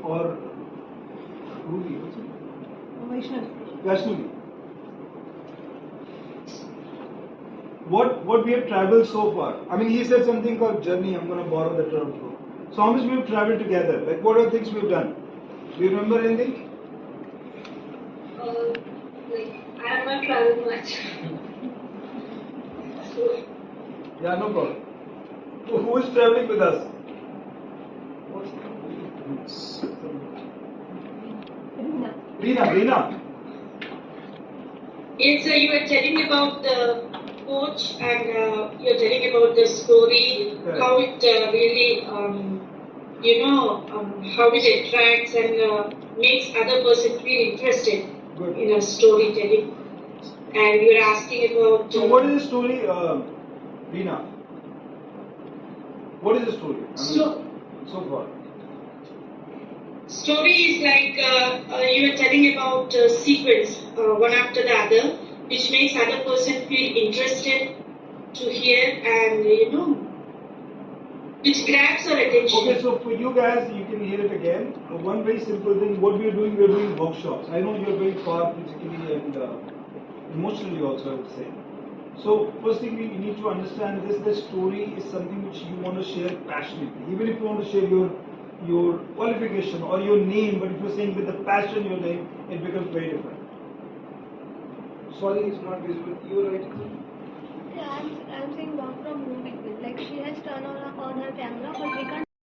or Ruby, what's it? Vaishnavi. What we have traveled so far? I mean, he said something called journey. I'm going to borrow the term from. So how much we have traveled together? Like, what are the things we've done? Do you remember anything? I have not traveled much. Yeah, no problem. So who is traveling with us? Reena. Yes, you were telling about the coach and you're telling about the story, how it really, how it attracts and makes other person feel interested in a storytelling. And you're asking about. So what is the story, Reena? What is the story? So far. Story is like you are telling about sequence, one after the other, which makes other person feel interested to hear and which grabs our attention. Okay, so for you guys, you can hear it again. One very simple thing, what we are doing workshops. I know you are very far physically and emotionally also, I would say. So first thing you need to understand is the story is something which you want to share passionately. Even if you want to share your qualification or your name, but if you're saying with the passion your name, it becomes very different. Sorry, it's not visible. You're right. Yeah, I'm saying work from home people. Like she has turned on her camera, but we can't.